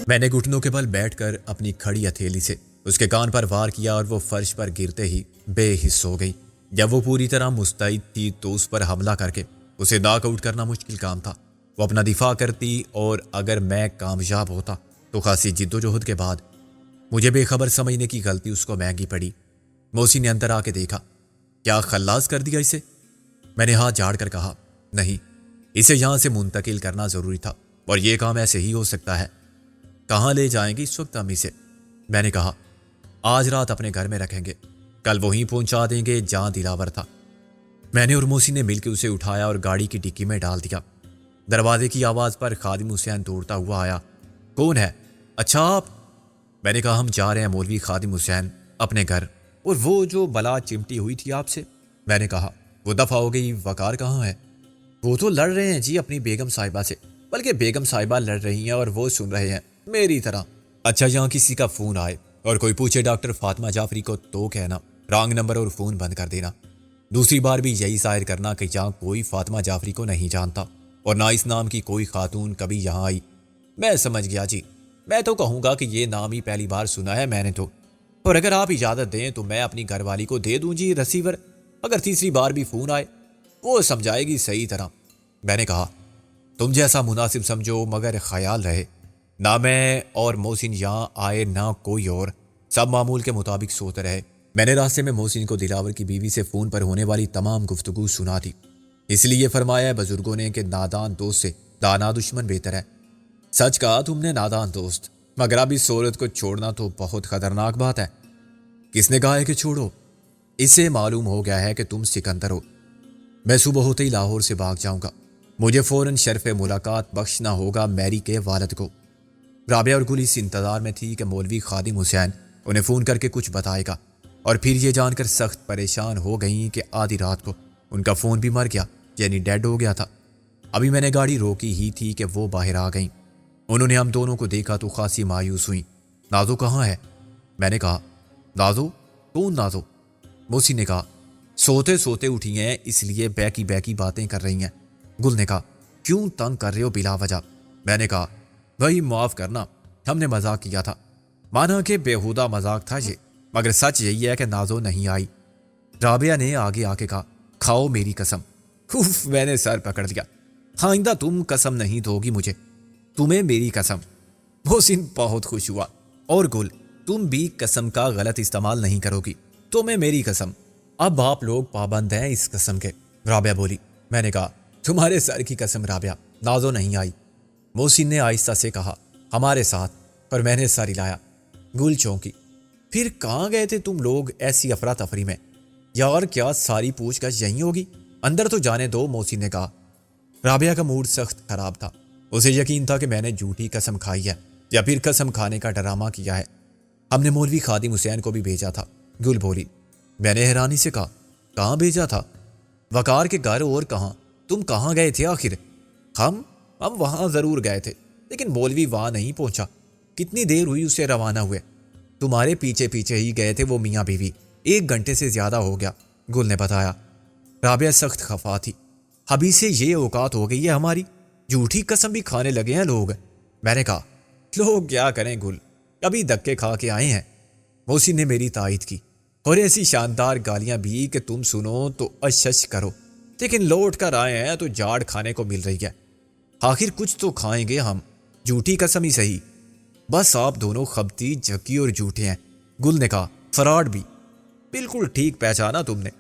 میں نے گھٹنوں کے بل بیٹھ کر اپنی کھڑی ہتھیلی سے اس کے کان پر وار کیا اور وہ فرش پر گرتے ہی بے حس ہو گئی۔ جب وہ پوری طرح مستعد تھی تو اس پر حملہ کر کے اسے ناک آؤٹ کرنا مشکل کام تھا۔ وہ اپنا دفاع کرتی اور اگر میں کامیاب ہوتا تو خاصی جد و جہد کے بعد مجھے بے خبر سمجھنے کی غلطی اس کو مہنگی پڑی۔ موسی نے اندر آ کے دیکھا۔ کیا خلاص کر دیا اسے؟ میں نے ہاتھ جھاڑ کر کہا، نہیں، اسے یہاں سے منتقل کرنا ضروری تھا اور یہ کام ایسے ہی ہو سکتا ہے۔ کہاں لے جائیں گے اس وقت ہم اسے؟ میں نے کہا، آج رات اپنے گھر میں رکھیں گے، کل وہیں پہنچا دیں گے جہاں دلاور تھا۔ میں نے اور موسی نے مل کے اسے اٹھایا اور گاڑی کی ڈکی میں ڈال دیا۔ دروازے کی آواز پر خادم حسین دوڑتا ہوا آیا۔ کون ہے؟ اچھا آپ؟ میں نے کہا، ہم جا رہے ہیں مولوی خادم حسین اپنے گھر۔ اور وہ جو بلا چمٹی ہوئی تھی آپ سے؟ میں نے کہا، وہ دفع ہو گئی، وقار کہاں ہے؟ وہ تو لڑ رہے ہیں جی اپنی بیگم صاحبہ سے، بلکہ بیگم صاحبہ لڑ رہی ہیں اور وہ سن رہے ہیں میری طرح۔ اچھا، یہاں کسی کا فون آئے اور کوئی پوچھے ڈاکٹر فاطمہ جعفری کو تو کہنا رانگ نمبر اور فون بند کر دینا۔ دوسری بار بھی یہی ظاہر کرنا کہ یہاں کوئی فاطمہ جعفری کو نہیں جانتا اور نہ اس نام کی کوئی خاتون کبھی یہاں آئی۔ میں سمجھ گیا جی، میں تو کہوں گا کہ یہ نام ہی پہلی بار سنا ہے میں نے تو، اور اگر آپ اجازت دیں تو میں اپنی گھر والی کو دے دوں جی ریسیور، اگر تیسری بار بھی فون آئے وہ سمجھائے گی صحیح طرح۔ میں نے کہا، تم جیسا مناسب سمجھو، مگر خیال رہے نہ میں اور محسن یہاں آئے نہ کوئی اور، سب معمول کے مطابق سوتے رہے۔ میں نے راستے میں محسن کو دلاور کی بیوی سے فون پر ہونے والی تمام گفتگو سنا دی۔ اس لیے فرمایا ہے بزرگوں نے کہ نادان دوست سے دانا دشمن بہتر ہے۔ سچ کہا تم نے، نادان دوست، مگر اب اس صورت کو چھوڑنا تو بہت خطرناک بات ہے۔ کس نے کہا ہے کہ چھوڑو؟ اسے معلوم ہو گیا ہے کہ تم سکندر ہو۔ میں صبح ہوتے ہی لاہور سے بھاگ جاؤں گا، مجھے فوراً شرف ملاقات بخشنا ہوگا میری کے والد کو۔ رابعہ اور گل اس انتظار میں تھی کہ مولوی خادم حسین انہیں فون کر کے کچھ بتائے گا، اور پھر یہ جان کر سخت پریشان ہو گئیں کہ آدھی رات کو ان کا فون بھی مر گیا، یعنی ڈیڈ ہو گیا تھا۔ ابھی میں نے گاڑی روکی ہی تھی کہ وہ باہر آ گئیں۔ انہوں نے ہم دونوں کو دیکھا تو خاصی مایوس ہوئیں۔ نازو کہاں ہے؟ میں نے کہا، نازو؟ کون نازو؟ موسی نے کہا، سوتے سوتے اٹھی ہیں اس لیے بیکی بیکی باتیں کر رہی ہیں۔ گل نے کہا، کیوں تنگ کر رہے ہو بلا وجہ؟ میں نے کہا، بھائی معاف کرنا، ہم نے مذاق کیا تھا، مانا کہ بےہودہ مذاق تھا یہ، مگر سچ یہی ہے کہ نازو نہیں آئی۔ رابعہ نے آگے آ کے کہا، کھاؤ میری قسم۔ اف، میں نے سر پکڑ دیا، آئندہ تم قسم نہیں دو گی مجھے، تمہیں میری قسم۔ محسن بہت خوش ہوا، اور گل، تم بھی قسم کا غلط استعمال نہیں کرو گی، تمہیں میری قسم۔ اب آپ لوگ پابند ہیں اس قسم کے، رابعہ بولی۔ میں نے کہا، تمہارے سر کی قسم رابعہ، نازو نہیں آئی۔ محسن نے آہستہ سے کہا، ہمارے ساتھ، اور میں نے سر ہلایا۔ گل چونکی، پھر کہاں گئے تھے تم لوگ ایسی افراتفری میں؟ یار کیا ساری پوچھ گچھ یہیں ہوگی؟ اندر تو جانے دو، محسن نے کہا۔ رابعہ کا موڈ سخت خراب تھا، اسے یقین تھا کہ میں نے جھوٹی قسم کھائی ہے یا پھر قسم کھانے کا ڈرامہ کیا ہے۔ ہم نے مولوی خادم حسین کو بھی بھیجا تھا، گل بولی۔ میں نے حیرانی سے کہا، کہاں بھیجا تھا؟ وقار کے گھر، اور کہاں؟ تم کہاں گئے تھے آخر؟ ہم وہاں ضرور گئے تھے، لیکن مولوی وہاں نہیں پہنچا۔ کتنی دیر ہوئی اسے روانہ ہوئے؟ تمہارے پیچھے پیچھے ہی گئے تھے وہ میاں بیوی، 1 گھنٹے سے زیادہ ہو گیا، گل نے بتایا۔ رابعہ سخت خفا تھی، ابھی سے یہ اوقات ہو گئی ہے ہماری، جھوٹی قسم بھی کھانے لگے ہیں لوگ۔ میں نے کہا، لوگ کیا کریں گل، ابھی دھکے کھا کے آئے ہیں۔ محسن نے میری تائید کی، اور ایسی شاندار گالیاں بھی کہ تم سنو تو اشش کرو، لیکن لوٹ کر آئے ہیں تو جاڑ کھانے کو مل رہی ہے۔ آخر کچھ تو کھائیں گے ہم، جھوٹی قسم ہی صحیح۔ بس آپ دونوں خبتی جھکی اور جھوٹے ہیں، گل نے کہا۔ فراڈ بھی، بالکل ٹھیک پہچانا تم نے،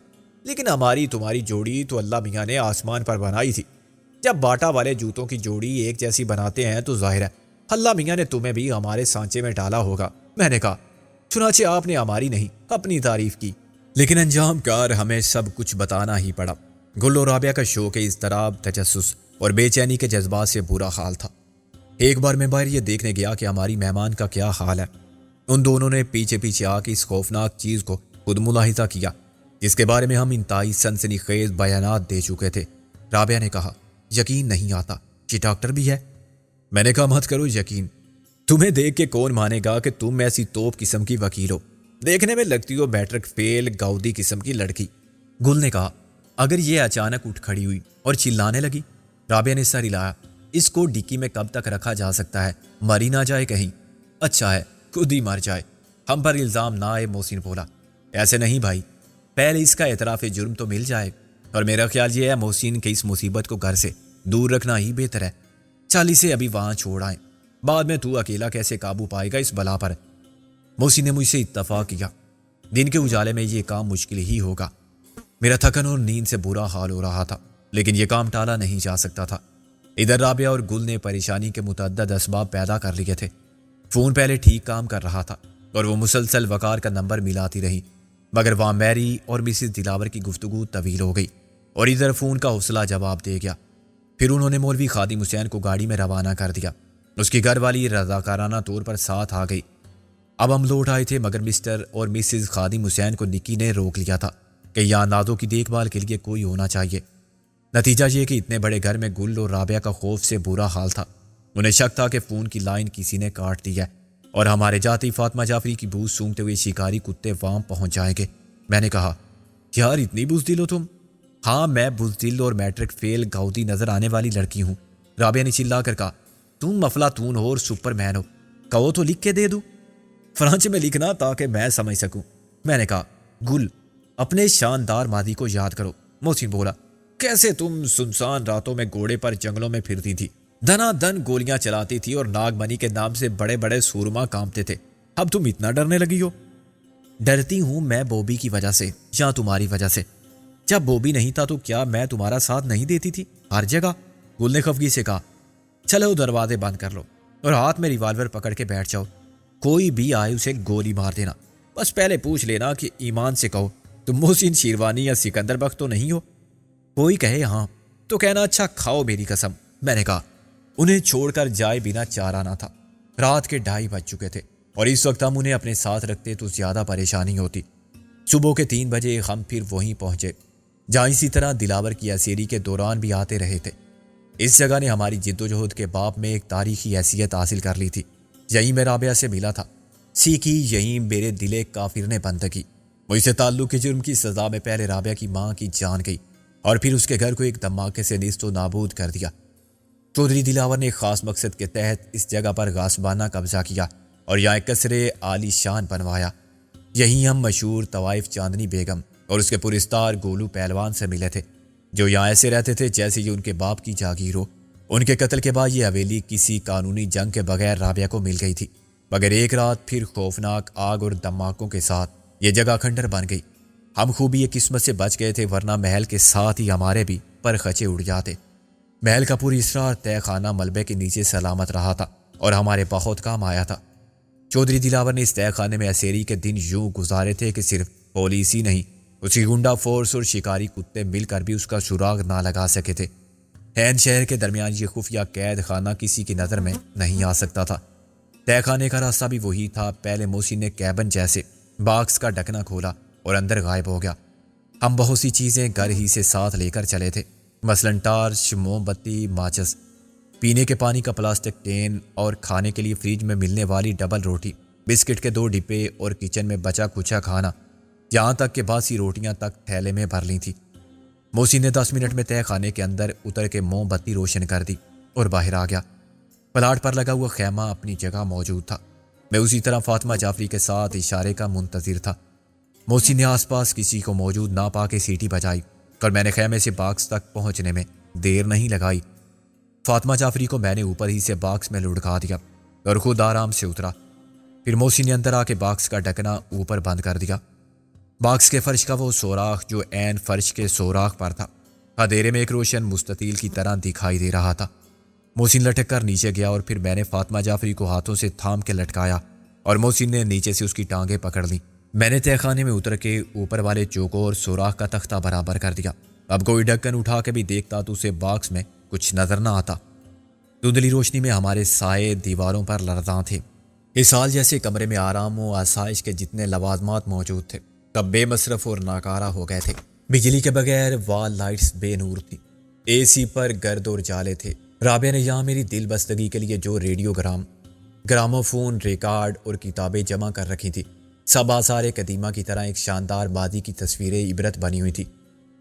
لیکن ہماری تمہاری جوڑی تو اللہ میاں نے آسمان پر بنائی تھی۔ جب باٹا والے جوتوں کی جوڑی ایک جیسی بناتے ہیں تو ظاہر ہے اللہ میاں نے تمہیں بھی ہمارے سانچے میں ڈالا ہوگا۔ میں نے کہا، چنانچہ آپ نے ہماری نہیں اپنی تعریف کی، لیکن انجام کار ہمیں سب کچھ بتانا ہی پڑا۔ گل اور رابعہ کا شوق اضطراب، تجسس اور بے چینی کے جذبات سے برا حال تھا۔ ایک بار میں باہر یہ دیکھنے گیا کہ ہماری مہمان کا کیا حال ہے۔ ان دونوں نے پیچھے پیچھے آ کے اس خوفناک چیز کو خود ملاحظہ کیا جس کے بارے میں ہم انتہائی سنسنی خیز بیانات دے چکے تھے۔ رابعہ نے کہا، یقین نہیں آتا، یہ ڈاکٹر بھی ہے؟ میں نے کہا، مت کرو یقین، تمہیں دیکھ کے کون مانے گا کہ تم ایسی توپ قسم کی وکیل ہو، دیکھنے میں لگتی ہو میٹرک فیل گاؤدی قسم کی لڑکی۔ گل نے کہا، اگر یہ اچانک اٹھ کھڑی ہوئی اور چلانے لگی؟ رابعہ نے سر ہلایا، اس کو ڈکی میں کب تک رکھا جا سکتا ہے؟ مری نہ جائے کہیں؟ اچھا ہے خود ہی مر جائے۔ ہم پر الزام نہ آئے، محسن بولا۔ ایسے نہیں بھائی، پہلے اس کا اعتراف جرم تو مل جائے، اور میرا خیال یہ ہے محسن کہ اس مصیبت کو گھر سے دور رکھنا ہی بہتر ہے۔ چل اسے ابھی وہاں چھوڑ آئیں، بعد میں تو اکیلا کیسے قابو پائے گا اس بلا پر؟ محسن نے مجھ سے اتفاق کیا۔ دن کے اجالے میں یہ کام مشکل ہی ہوگا۔ میرا تھکن اور نیند سے برا حال ہو رہا تھا، لیکن یہ کام ٹالا نہیں جا سکتا تھا۔ ادھر رابعہ اور گل نے پریشانی کے متعدد اسباب پیدا کر لیے تھے۔ فون پہلے ٹھیک کام کر رہا تھا اور وہ مسلسل وقار کا نمبر ملاتی رہی، مگر وہاں میری اور مسز دلاور کی گفتگو طویل ہو گئی اور ادھر فون کا حوصلہ جواب دے گیا۔ پھر انہوں نے مولوی خادم حسین کو گاڑی میں روانہ کر دیا۔ اس کی گھر والی رضاکارانہ طور پر ساتھ آ گئی۔ اب ہم لوٹ آئے تھے، مگر مسٹر اور مسز خادم حسین کو نکی نے روک لیا تھا کہ یہاں نازوں کی دیکھ بھال کے لیے کوئی ہونا چاہیے۔ نتیجہ یہ کہ اتنے بڑے گھر میں گل اور رابعہ کا خوف سے برا حال تھا۔ انہیں شک تھا کہ فون کی لائن کسی نے کاٹ دی ہے اور ہمارے جاتی فاطمہ جعفری کی بو سونگتے ہوئے شکاری کتے وہاں پہنچ جائیں گے۔ میں نے کہا، یار اتنی بزدل ہو تم؟ ہاں میں بزدل اور میٹرک فیل گاؤدی نظر آنے والی لڑکی ہوں، رابعہ نے چلا کر کہا۔ تم افلاطون ہو اور سپر مین ہو، کہو تو لکھ کے دے دوں؟ فرانچ میں لکھنا تاکہ میں سمجھ سکوں۔ میں نے کہا، گل اپنے شاندار ماضی کو یاد کرو۔ محسن بولا، کیسے تم سنسان راتوں میں گھوڑے پر جنگلوں میں پھرتی تھی، دنا دن گولیاں چلاتی تھی اور ناگ منی کے نام سے بڑے بڑے سورما کامتے تھے، اب تم اتنا ڈرنے لگی ہو؟ ڈرتی ہوں میں بوبی کی وجہ سے یا تمہاری وجہ سے؟ جب بوبی نہیں تھا تو کیا میں تمہارا ساتھ نہیں دیتی تھی ہر جگہ؟ گل نے خفگی سے کہا، چلو دروازے بند کر لو اور ہاتھ میں ریوالور پکڑ کے بیٹھ جاؤ، کوئی بھی آئے اسے گولی مار دینا، بس پہلے پوچھ لینا کہ ایمان سے کہو تم محسن شیروانی یا سکندر بخت تو نہیں ہو؟ کوئی کہے ہاں تو کہنا اچھا کھاؤ میری قسم۔ میں نے کہا، انہیں چھوڑ کر جائے بنا چارہ نہ تھا۔ رات کے 2:30 بج چکے تھے اور اس وقت ہم انہیں اپنے ساتھ رکھتے تو زیادہ پریشانی ہوتی۔ صبح کے 3 بجے ہم پھر وہیں پہنچے جہاں اسی طرح دلاور کی اسیری کے دوران بھی آتے رہے تھے۔ اس جگہ نے ہماری جد و جہد کے باب میں ایک تاریخی حیثیت حاصل کر لی تھی۔ یہیں میں رابعہ سے ملا تھا، سیکھی یہیں میرے دل کافر نے بند کی۔ مجھ سے تعلق کے جرم کی سزا میں پہلے رابعہ کی ماں کی جان گئی اور پھر اس کے گھر کو ایک دھماکے سے نیست و نابود کر دیا۔ چودھری دلاور نے خاص مقصد کے تحت اس جگہ پر غاصبانہ قبضہ کیا اور یہاں ایک قصر عالی شان بنوایا۔ یہیں ہم مشہور طوائف چاندنی بیگم اور اس کے پرستار گولو پہلوان سے ملے تھے، جو یہاں ایسے رہتے تھے جیسے یہ ان کے باپ کی جاگیر ہو۔ ان کے قتل کے بعد یہ حویلی کسی قانونی جنگ کے بغیر رابعہ کو مل گئی تھی، مگر ایک رات پھر خوفناک آگ اور دھماکوں کے ساتھ یہ جگہ کھنڈر بن گئی۔ ہم خوبی یہ قسمت سے بچ گئے تھے، ورنہ محل کے ساتھ ہی ہمارے بھی پر خچے اڑ جاتے۔ محل کا پوری اسرار تہ خانہ ملبے کے نیچے سلامت رہا تھا اور ہمارے بہت کام آیا تھا۔ چودھری دلاور نے اس تہ خانے میں اسیری کے دن یوں گزارے تھے کہ صرف پولیس ہی نہیں، اس کی گنڈا فورس اور شکاری کتے مل کر بھی اس کا سراغ نہ لگا سکے تھے۔ ہین شہر کے درمیان یہ خفیہ قید خانہ کسی کی نظر میں نہیں آ سکتا تھا۔ تہ خانے کا راستہ بھی وہی تھا۔ پہلے محسن نے کیبن جیسے باکس کا ڈھکنا کھولا اور اندر غائب ہو گیا۔ ہم بہت سی چیزیں گھر ہی سے ساتھ لے کر چلے تھے، مثلاً ٹارچ، موم بتی، ماچس، پینے کے پانی کا پلاسٹک کین اور کھانے کے لیے فریج میں ملنے والی ڈبل روٹی، بسکٹ کے 2 ڈبے اور کچن میں بچا کچا کھانا، یہاں تک کہ باسی روٹیاں تک تھیلے میں بھر لی تھیں۔ محسن نے 10 منٹ میں تہ خانے کے اندر اتر کے موم بتی روشن کر دی اور باہر آ گیا۔ پلاٹ پر لگا ہوا خیمہ اپنی جگہ موجود تھا۔ میں اسی طرح فاطمہ جعفری کے ساتھ اشارے کا منتظر تھا۔ محسن نے آس پاس کسی کو موجود نہ پا کے سیٹی بجائی اور میں نے خیمے سے باکس تک پہنچنے میں دیر نہیں لگائی۔ فاطمہ جعفری کو میں نے اوپر ہی سے باکس میں لڑکا دیا اور خود آرام سے اترا۔ پھر محسن نے اندر آ کے باکس کا ڈھکنا اوپر بند کر دیا۔ باکس کے فرش کا وہ سوراخ جو عین فرش کے سوراخ پر تھا، اندھیرے میں ایک روشن مستطیل کی طرح دکھائی دے رہا تھا۔ محسن لٹک کر نیچے گیا اور پھر میں نے فاطمہ جعفری کو ہاتھوں سے تھام کے لٹکایا اور محسن نے نیچے سے اس کی ٹانگیں پکڑ لی۔ میں نے تہ خانے میں اتر کے اوپر والے چوکور سوراخ کا تختہ برابر کر دیا۔ اب کوئی ڈھکن اٹھا کے بھی دیکھتا تو اسے باکس میں کچھ نظر نہ آتا۔ دھندلی روشنی میں ہمارے سائے دیواروں پر لرزاں تھے۔ اس حال جیسے کمرے میں آرام و آسائش کے جتنے لوازمات موجود تھے تب بے مصرف اور ناکارہ ہو گئے تھے۔ بجلی کے بغیر وال لائٹس بے نور تھی، اے سی پر گرد اور جالے تھے۔ رابعہ نے یہاں میری دل بستگی کے لیے جو ریڈیو گراموفون، ریکارڈ اور کتابیں جمع کر رکھی تھی، سب آثار قدیمہ کی طرح ایک شاندار ماضی کی تصویریں عبرت بنی ہوئی تھی۔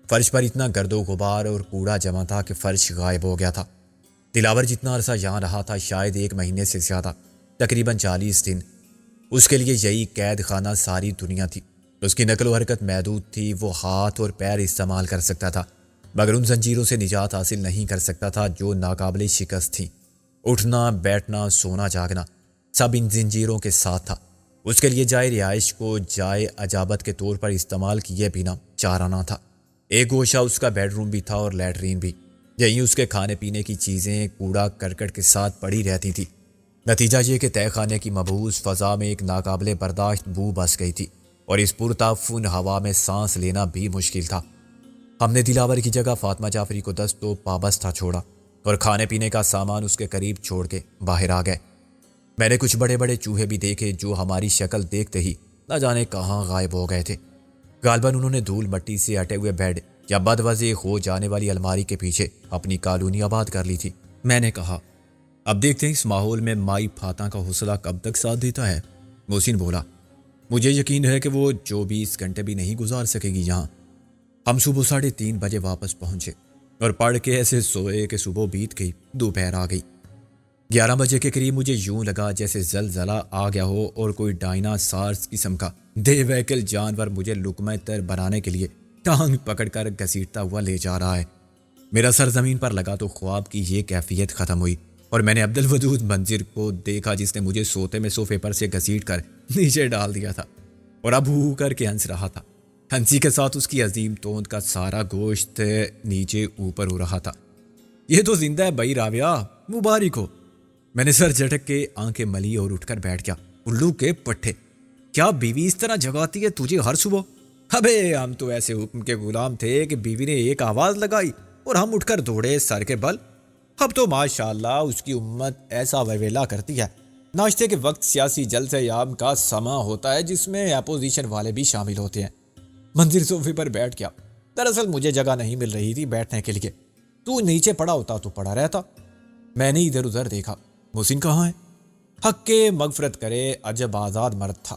فرش پر اتنا گرد و غبار اور کوڑا جمع تھا کہ فرش غائب ہو گیا تھا۔ دلاور جتنا عرصہ یہاں رہا تھا، شاید 1 مہینے سے زیادہ، تقریباً 40 دن، اس کے لیے یہی قید خانہ ساری دنیا تھی۔ اس کی نقل و حرکت محدود تھی، وہ ہاتھ اور پیر استعمال کر سکتا تھا مگر ان زنجیروں سے نجات حاصل نہیں کر سکتا تھا جو ناقابل شکست تھیں۔ اٹھنا بیٹھنا سونا جاگنا سب ان زنجیروں کے ساتھ تھا۔ اس کے لیے جائے رہائش کو جائے اجابت کے طور پر استعمال کیے بنا چارہ نہ تھا۔ ایک گوشہ اس کا بیڈ روم بھی تھا اور لیٹرین بھی، یہیں اس کے کھانے پینے کی چیزیں کوڑا کرکٹ کے ساتھ پڑی رہتی تھی۔ نتیجہ یہ کہ تہہ خانے کی مبوس فضا میں ایک ناقابل برداشت بو بس گئی تھی اور اس پرتعفن ہوا میں سانس لینا بھی مشکل تھا۔ ہم نے دلاور کی جگہ فاطمہ جعفری کو دست و پابست تھا چھوڑا اور کھانے پینے کا سامان اس کے قریب چھوڑ کے باہر آ گئے۔ میں نے کچھ بڑے بڑے چوہے بھی دیکھے جو ہماری شکل دیکھتے ہی نہ جانے کہاں غائب ہو گئے تھے۔ غالباً انہوں نے دھول مٹی سے ہٹے ہوئے بیڈ یا بدوضع ہو جانے والی الماری کے پیچھے اپنی کالونی آباد کر لی تھی۔ میں نے کہا، اب دیکھتے ہیں اس ماحول میں مائی پھاتاں کا حوصلہ کب تک ساتھ دیتا ہے۔ محسن بولا، مجھے یقین ہے کہ وہ 24 گھنٹے بھی نہیں گزار سکے گی یہاں۔ ہم صبح 3:30 بجے واپس پہنچے اور پڑھ کے ایسے سوئے کہ صبح بیت گئی، دوپہر آ گئی۔ 11 بجے کے قریب مجھے یوں لگا جیسے زلزلہ آ گیا ہو اور کوئی ڈائناسارز قسم کا دے ویکل جانور مجھے لقمہ تر بنانے کے لیے ٹانگ پکڑ کر گھسیٹتا ہوا لے جا رہا ہے۔ میرا سر زمین پر لگا تو خواب کی یہ کیفیت ختم ہوئی اور میں نے عبدالودود منظر کو دیکھا جس نے مجھے سوتے میں صوفے پر سے گھسیٹ کر نیچے ڈال دیا تھا اور اب ہو کر کے ہنس رہا تھا۔ ہنسی کے ساتھ اس کی عظیم توند کا سارا گوشت نیچے اوپر ہو رہا تھا۔ یہ تو زندہ ہے بھائی رابعہ، مبارک ہو۔ میں نے سر جھٹک کے آنکھیں ملی اور اٹھ کر بیٹھ گیا۔ الو کے پٹھے، کیا بیوی اس طرح جگاتی ہے تجھے ہر صبح؟ ابے ہم تو ایسے حکم کے غلام تھے کہ بیوی نے ایک آواز لگائی اور ہم اٹھ کر دوڑے سر کے بل۔ اب تو ماشاءاللہ اس کی امت ایسا ویویلا کرتی ہے۔ ناشتے کے وقت سیاسی جلسہ عام کا سما ہوتا ہے جس میں اپوزیشن والے بھی شامل ہوتے ہیں۔ منظر صوفے پر بیٹھ گیا۔ دراصل مجھے جگہ نہیں مل رہی تھی بیٹھنے کے لیے، تو نیچے پڑا ہوتا تو پڑا رہتا۔ میں نے ادھر ادھر دیکھا، محسن کہاں ہے؟ حق کے مغفرت کرے عجب آزاد مرد تھا۔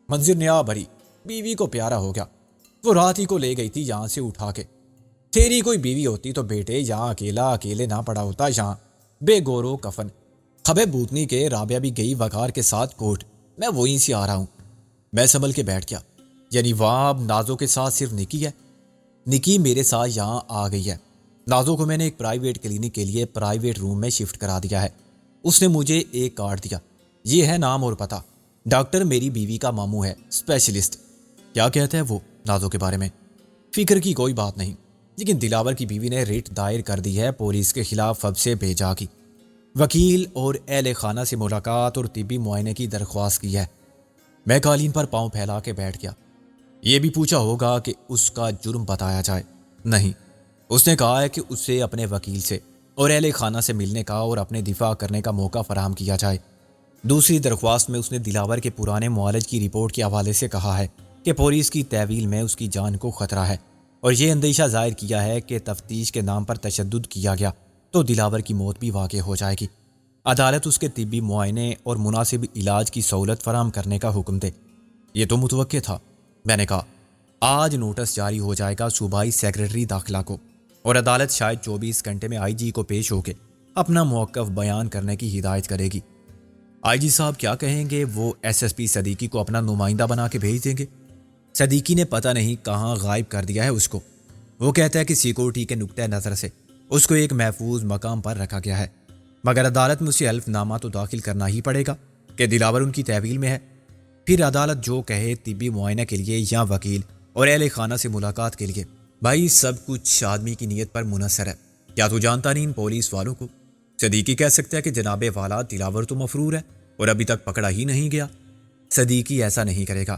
منظر نیا بھری، بیوی کو پیارا ہو گیا۔ وہ رات ہی کو لے گئی تھی یہاں سے اٹھا کے۔ تیری کوئی بیوی ہوتی تو بیٹے یہاں اکیلے نہ پڑا ہوتا، یہاں بے گورو کفن۔ خبے بوتنی کے رابعہ بھی گئی وقار کے ساتھ کوٹ، میں وہیں سے آ رہا ہوں۔ میں سنبھل کے بیٹھ گیا، یعنی وہاں اب نازو کے ساتھ صرف نکی ہے۔ نکی میرے ساتھ یہاں آ گئی ہے۔ نازو کو میں نے ایک پرائیویٹ کلینک کے لیے پرائیویٹ روم میں شفٹ کرا دیا ہے۔ اس نے مجھے ایک کارڈ دیا، یہ ہے نام اور پتہ۔ ڈاکٹر میری بیوی کا ماموں ہے، اسپیشلسٹ۔ کیا کہتا ہے وہ نازو کے بارے میں؟ فکر کی کوئی بات نہیں، لیکن دلاور کی بیوی نے ریٹ دائر کر دی ہے پولیس کے خلاف اب سے بھیجا کی۔ وکیل اور اہل خانہ سے ملاقات اور طبی معائنے کی درخواست کی ہے۔ میں قالین پر پاؤں پھیلا کے بیٹھ گیا۔ یہ بھی پوچھا ہوگا کہ اس کا جرم بتایا جائے؟ نہیں، اس نے کہا ہے کہ اسے اپنے وکیل سے اور اہل خانہ سے ملنے کا اور اپنے دفاع کرنے کا موقع فراہم کیا جائے۔ دوسری درخواست میں اس نے دلاور کے پرانے معالج کی رپورٹ کے حوالے سے کہا ہے کہ پولیس کی تحویل میں اس کی جان کو خطرہ ہے اور یہ اندیشہ ظاہر کیا ہے کہ تفتیش کے نام پر تشدد کیا گیا تو دلاور کی موت بھی واقع ہو جائے گی۔ عدالت اس کے طبی معائنے اور مناسب علاج کی سہولت فراہم کرنے کا حکم دے۔ یہ تو متوقع تھا۔ میں نے کہا، آج نوٹس جاری ہو جائے گا صوبائی سیکرٹری داخلہ کو اور عدالت شاید 24 گھنٹے میں آئی جی کو پیش ہو کے اپنا موقف بیان کرنے کی ہدایت کرے گی۔ آئی جی صاحب کیا کہیں گے؟ وہ ایس ایس پی صدیقی کو اپنا نمائندہ بنا کے بھیج دیں گے۔ صدیقی نے پتہ نہیں کہاں غائب کر دیا ہے اس کو۔ وہ کہتا ہے کہ سیکورٹی کے نقطہ نظر سے اس کو ایک محفوظ مقام پر رکھا گیا ہے، مگر عدالت میں اسے حلف نامہ تو داخل کرنا ہی پڑے گا کہ دلاور ان کی تحویل میں ہے۔ پھر عدالت جو کہے طبی معائنہ کے لیے یا وکیل اور اہل خانہ سے ملاقات کے لیے۔ بھائی سب کچھ آدمی کی نیت پر منحصر ہے۔ کیا تو جانتا نہیں ان پولیس والوں کو؟ صدیقی کہہ سکتا ہے کہ جناب والا دلاور تو مفرور ہے اور ابھی تک پکڑا ہی نہیں گیا۔ صدیقی ایسا نہیں کرے گا۔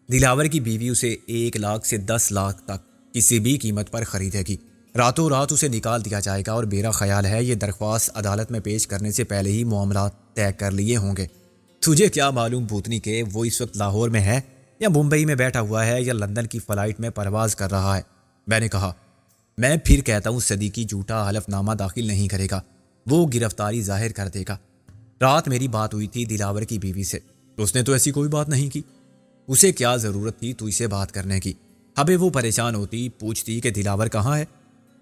دلاور کی بیوی اسے 1 لاکھ سے 10 لاکھ تک کسی بھی قیمت پر خریدے گی۔ راتوں رات اسے نکال دیا جائے گا اور میرا خیال ہے یہ درخواست عدالت میں پیش کرنے سے پہلے ہی معاملات طے کر لیے ہوں گے۔ تجھے کیا معلوم بھوتنی کہ وہ اس وقت لاہور میں ہے یا ممبئی میں بیٹھا ہوا ہے یا لندن کی فلائٹ میں پرواز کر رہا ہے؟ میں نے کہا، میں پھر کہتا ہوں صدیقی جھوٹا حلف نامہ داخل نہیں کرے گا، وہ گرفتاری ظاہر کر دے گا۔ رات میری بات ہوئی تھی دلاور کی بیوی سے، اس نے تو ایسی کوئی بات نہیں کی۔ اسے کیا ضرورت تھی تو اسے بات کرنے کی؟ ابے وہ پریشان ہوتی، پوچھتی کہ دلاور کہاں ہے۔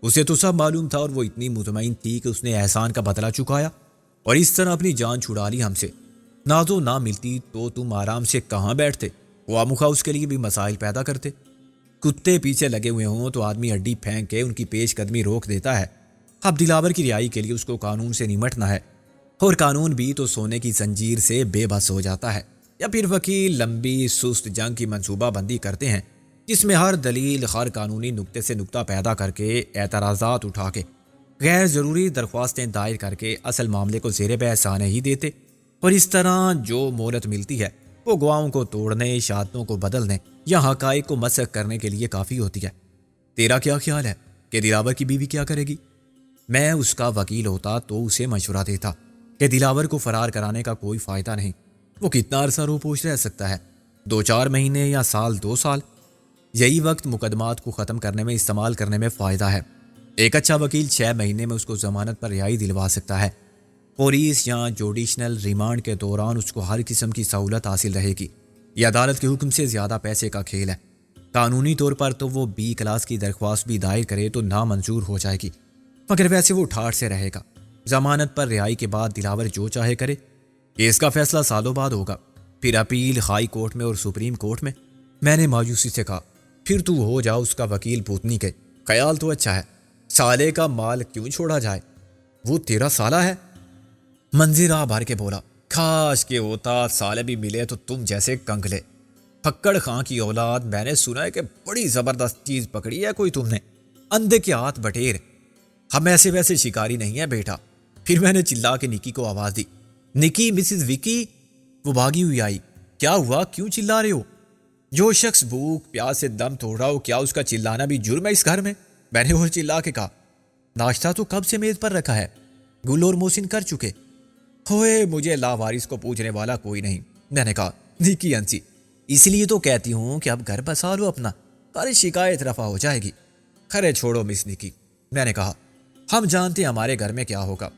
اسے تو سب معلوم تھا اور وہ اتنی مطمئن تھی کہ اس نے احسان کا بدلہ چکایا اور اس طرح اپنی جان چھڑا لی ہم سے۔ نازو نہ ملتی تو تم آرام سے کہاں بیٹھتے، خواہ مخواہ اس کے لیے بھی مسائل پیدا کرتے۔ کتے پیچھے لگے ہوئے ہوں تو آدمی ہڈی پھینک کے ان کی پیش قدمی روک دیتا ہے۔ اب دلاور کی رہائی کے لیے اس کو قانون سے نمٹنا ہے، اور قانون بھی تو سونے کی زنجیر سے بے بس ہو جاتا ہے، یا پھر وکیل لمبی سست جنگ کی منصوبہ بندی کرتے ہیں جس میں ہر دلیل ہر قانونی نقطے سے نقطہ پیدا کر کے اعتراضات اٹھا کے غیر ضروری درخواستیں دائر کر کے اصل معاملے کو زیر بحث آنے ہی دیتے، اور اس طرح جو مہلت ملتی ہے وہ گواہوں کو توڑنے، شہادتوں کو بدلنے یا حقائق کو مسخ کرنے کے لیے کافی ہوتی ہے۔ تیرا کیا خیال ہے کہ دلاور کی بیوی کیا کرے گی؟ میں اس کا وکیل ہوتا تو اسے مشورہ دیتا کہ دلاور کو فرار کرانے کا کوئی فائدہ نہیں، وہ کتنا عرصہ روپوش رہ سکتا ہے، 2-4 مہینے یا سال 2 سال، یہی وقت مقدمات کو ختم کرنے میں استعمال کرنے میں فائدہ ہے۔ ایک اچھا وکیل 6 مہینے میں اس کو ضمانت پر رہائی دلوا سکتا ہے۔ پولیس یا جوڈیشنل ریمانڈ کے دوران اس کو ہر قسم کی سہولت حاصل رہے گی۔ یہ عدالت کے حکم سے زیادہ پیسے کا کھیل ہے۔ قانونی طور پر تو وہ B کلاس کی درخواست بھی دائر کرے تو نامنظور ہو جائے گی، مگر ویسے وہ ٹھاٹھ سے رہے گا۔ ضمانت پر رہائی کے بعد دلاور جو چاہے کرے، کیس کا فیصلہ سالوں بعد ہوگا، پھر اپیل ہائی کورٹ میں اور سپریم کورٹ میں۔ میں نے مایوسی سے کہا، پھر تو ہو جا اس کا وکیل پوتنی کے، خیال تو اچھا ہے، سالے کا مال کیوں چھوڑا جائے، وہ تیرا سالہ ہے۔ منظر آ بھر کے بولا، کاش کے ہوتا سالے بھی ملے تو تم جیسے کنگلے۔ پھکڑ خاں کی اولاد، میں نے سنا ہے کہ بڑی زبردست چیز پکڑی ہے کوئی تم نے، اندھے کے ہاتھ بٹیر۔ ہم ایسے ویسے شکاری نہیں ہیں بیٹا۔ پھر میں نے چلا کے نکی کو آواز دی، نکی، مسز وکی۔ وہ بھاگی ہوئی آئی، کیا ہوا، کیوں چلا رہے ہو؟ جو شخص بھوک پیاس سے دم توڑ رہا ہو، کیا اس کا چلانا بھی جرم ہے اس گھر میں؟ میں نے وہ چلا کے کہا، ناشتہ تو کب سے میز پر رکھا ہے، گل اور محسن کر چکے۔ ہوئے مجھے لاوارث کو پوچھنے والا کوئی نہیں، میں نے کہا۔ نکی ہنسی، اس لیے تو کہتی ہوں کہ اب گھر بسا لو اپنا، ساری شکایت رفع ہو جائے گی۔ خرے چھوڑو مس نکی، میں نے کہا، ہم جانتے ہیں ہمارے گھر میں کیا ہوگا۔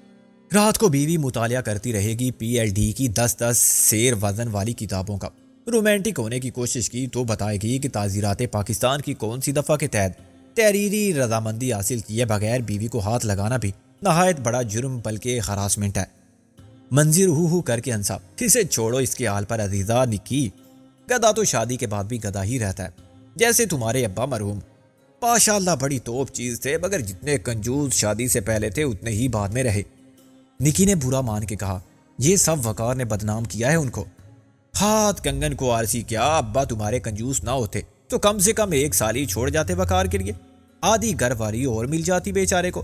رات کو بیوی مطالعہ کرتی رہے گی PLD کی 10 سیر وزن والی کتابوں کا۔ رومانٹک ہونے کی کوشش کی تو بتائے گی کہ تعزیرات پاکستان کی کون سی دفعہ کے تحت تحریری رضامندی حاصل کیے بغیر بیوی کو ہاتھ لگانا بھی نہایت بڑا جرم بلکہ ہراسمنٹ ہے۔ منظر ہو کر کے ہنسا، اسے چھوڑو اس کے حال پر عزیزہ نکی، گدھا تو شادی کے بعد بھی گدھا ہی رہتا ہے، جیسے تمہارے ابا مرحوم۔ ماشاء اللہ بڑی توپ چیز تھے، مگر جتنے کنجوس شادی سے پہلے تھے اتنے ہی بعد میں رہے۔ نکی نے برا مان کے کہا، یہ سب وقار نے بدنام کیا ہے ان کو۔ ہاتھ کنگن کو آرسی کیا، ابا تمہارے کنجوس نہ ہوتے تو کم سے کم 1 سال ہی چھوڑ جاتے وقار کے لیے، آدھی گھر والی اور مل جاتی بیچارے کو۔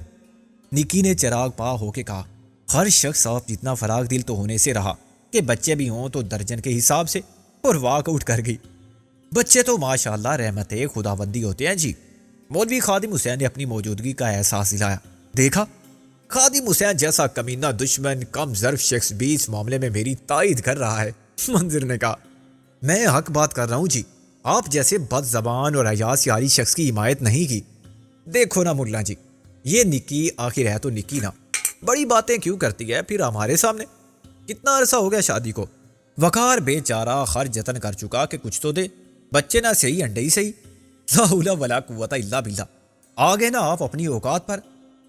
نکی نے چراغ پا ہو کے کہا، ہر شخص آپ جتنا فراغ دل تو ہونے سے رہا کہ بچے بھی ہوں تو درجن کے حساب سے، اور واک آؤٹ کر گئی۔ بچے تو ماشاءاللہ رحمت خداوندی ہوتے ہیں جی۔ مولوی خادم حسین نے اپنی موجودگی کا احساس دلایا، دیکھا خادم حسین جیسا کمینہ دشمن کم ظرف شخص بھی اس معاملے میں میری تائید کر رہا ہے۔ منظر نے کہا، میں حق بات کر رہا ہوں جی، آپ جیسے بد زبان اور عیاز یاری شخص کی حمایت نہیں کی۔ دیکھو نا ملا جی، یہ نکی آخر ہے تو نکی نا، بڑی باتیں کیوں کرتی ہے پھر ہمارے سامنے؟ کتنا عرصہ ہو گیا شادی کو، وقار بے چارہ ہر جتن کر چکا کہ کچھ تو دے، بچے نہ صحیح انڈے ہی صحیح۔ لا حول ولا قوت الا باللہ، آگے نا آپ اپنی اوقات پر۔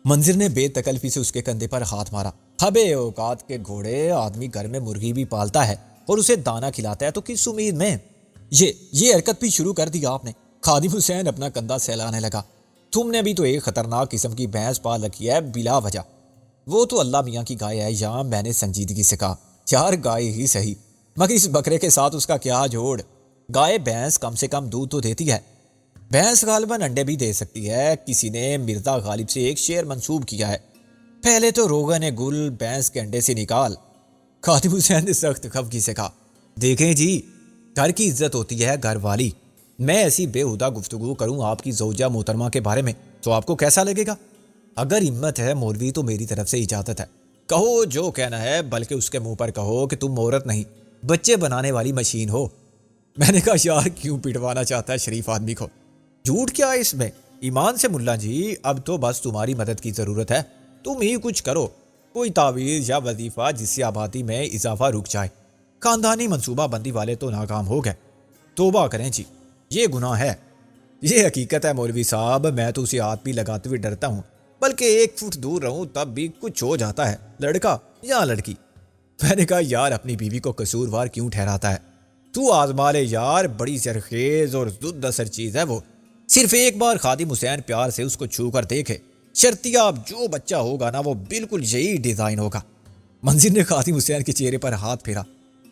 منظر نے بے تکلفی سے اس کے کندھے پر ہاتھ مارا، ہبے اوقات کے گھوڑے، آدمی گھر میں مرغی بھی پالتا ہے اور اسے دانا کھلاتا ہے تو کس امید میں؟ یہ حرکت بھی شروع کر دی آپ نے۔ خادم حسین اپنا کندھا سہلانے لگا، تم نے بھی تو ایک خطرناک قسم کی بھینس پال رکھی ہے بلا وجہ۔ وہ تو اللہ میاں کی گائے ہے یہاں، میں نے سنجیدگی سے کہا، یار گائے ہی صحیح، مگر اس بکرے کے ساتھ اس کا کیا جوڑ؟ گائے بھینس کم سے کم دودھ تو دیتی ہے، بھینس غالباً انڈے بھی دے سکتی ہے۔ کسی نے مرزا غالب سے ایک شعر منسوب کیا ہے، پہلے تو روغن گل بھینس کے انڈے سے نکال۔ خادم حسین نے سخت خفگی سے کہا، دیکھیں جی، گھر کی عزت ہوتی ہے گھر والی، میں ایسی بےہودہ گفتگو کروں آپ کی زوجہ محترمہ کے بارے میں تو آپ کو کیسا لگے گا؟ اگر ہمت ہے مولوی تو میری طرف سے اجازت ہے، کہو جو کہنا ہے، بلکہ اس کے منہ پر کہو کہ تم عورت نہیں بچے بنانے والی مشین ہو۔ میں نے کہا، یار کیوں پٹوانا چاہتا ہے شریف آدمی کو، جھوٹ کیا ہے اس میں؟ ایمان سے ملا جی، اب تو بس تمہاری مدد کی ضرورت ہے، تم ہی کچھ کرو، کوئی تعویذ یا وظیفہ جس سے آبادی میں اضافہ رک جائے۔ خاندانی منصوبہ بندی والے تو ناکام ہو گئے، توبہ کریں جی، یہ گناہ ہے۔ یہ حقیقت ہے مولوی صاحب، میں تو اسے ہاتھ بھی لگاتے ہوئے ڈرتا ہوں، بلکہ 1 فٹ دور رہوں تب بھی کچھ ہو جاتا ہے، لڑکا یا لڑکی۔ میں نے کہا یار اپنی بیوی کو قصوروار کیوں ٹھہراتا ہے؟ تو آزما لے یار، بڑی زرخیز اور ضد اثر چیز ہے وہ۔ صرف ایک بار خادم حسین پیار سے اس کو چھو کر دیکھے، شرطیاب جو بچہ ہوگا نا وہ بالکل یہی ڈیزائن ہوگا۔ منظر نے خادم حسین کے چہرے پر ہاتھ پھیرا۔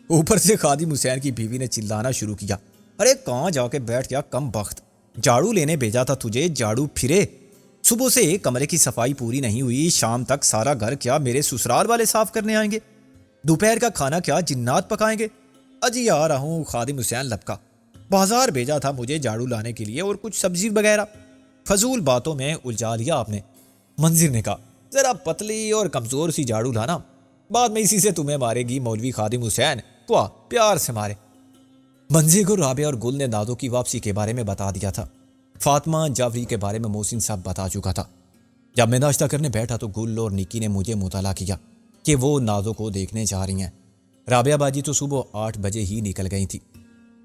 اوپر سے خادم حسین کی بیوی نے چلانا شروع کیا، ارے کہاں جا کے بیٹھ گیا کم بخت، جھاڑو لینے بھیجا تھا تجھے، جھاڑو پھرے۔ صبح سے کمرے کی صفائی پوری نہیں ہوئی، شام تک سارا گھر کیا میرے سسرال والے صاف کرنے آئیں گے؟ دوپہر کا کھانا کیا جنات پکائیں گے؟ اجی آ رہا ہوں۔ خادم حسین لپکا، بازار بھیجا تھا مجھے جھاڑو لانے کے لیے اور کچھ سبزی وغیرہ، فضول باتوں میں الجھا لیا آپ نے۔ منظر نے کہا ذرا پتلی اور کمزور سی جھاڑو لانا، بعد میں اسی سے تمہیں مارے گی مولوی خادم حسین، تو پیار سے مارے۔ منظر کو رابعہ اور گل نے نازو کی واپسی کے بارے میں بتا دیا تھا، فاطمہ جعفری کے بارے میں محسن صاحب بتا چکا تھا۔ جب میں ناشتہ کرنے بیٹھا تو گل اور نکی نے مجھے مطالعہ کیا کہ وہ نازو کو دیکھنے جا رہی ہیں۔ رابعہ باجی تو صبح 8 بجے ہی نکل گئی تھی،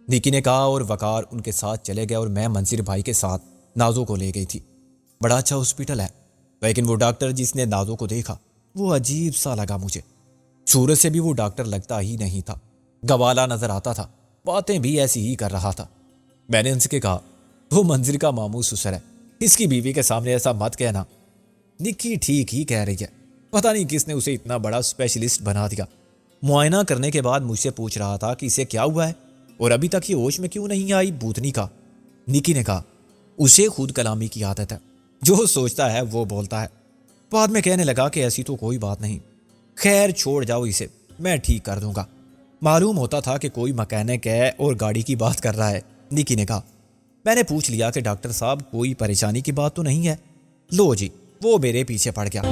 نکی نے کہا، اور وقار ان کے ساتھ چلے گئے اور میں منظر بھائی کے ساتھ نازو کو لے گئی تھی۔ بڑا اچھا ہاسپٹل ہے، لیکن وہ ڈاکٹر جس نے نازو کو دیکھا وہ عجیب سا لگا مجھے۔ صورت سے بھی وہ ڈاکٹر لگتا ہی نہیں تھا، گوالا نظر آتا تھا، باتیں بھی ایسی ہی کر رہا تھا۔ میں نے ان سے کہا وہ منظر کا ماموں سسر ہے، اس کی بیوی کے سامنے ایسا مت کہنا۔ نکی ٹھیک ہی کہہ رہی ہے، پتہ نہیں کس نے اسے اتنا بڑا اسپیشلسٹ بنا دیا۔ معائنہ کرنے کے بعد مجھ سے پوچھ رہا تھا کہ اسے کیا ہوا ہے اور ابھی تک یہ ہوش میں کیوں نہیں آئی بھوتنی کا۔ نکی نے کہا اسے خود کلامی کی عادت ہے، جو سوچتا ہے وہ بولتا ہے۔ بعد میں کہنے لگا کہ ایسی تو کوئی بات نہیں، خیر چھوڑ جاؤ اسے، میں ٹھیک کر دوں گا۔ معلوم ہوتا تھا کہ کوئی مکینک ہے اور گاڑی کی بات کر رہا ہے، نکی نے کہا۔ میں نے پوچھ لیا کہ ڈاکٹر صاحب کوئی پریشانی کی بات تو نہیں ہے؟ لو جی، وہ میرے پیچھے پڑ گیا۔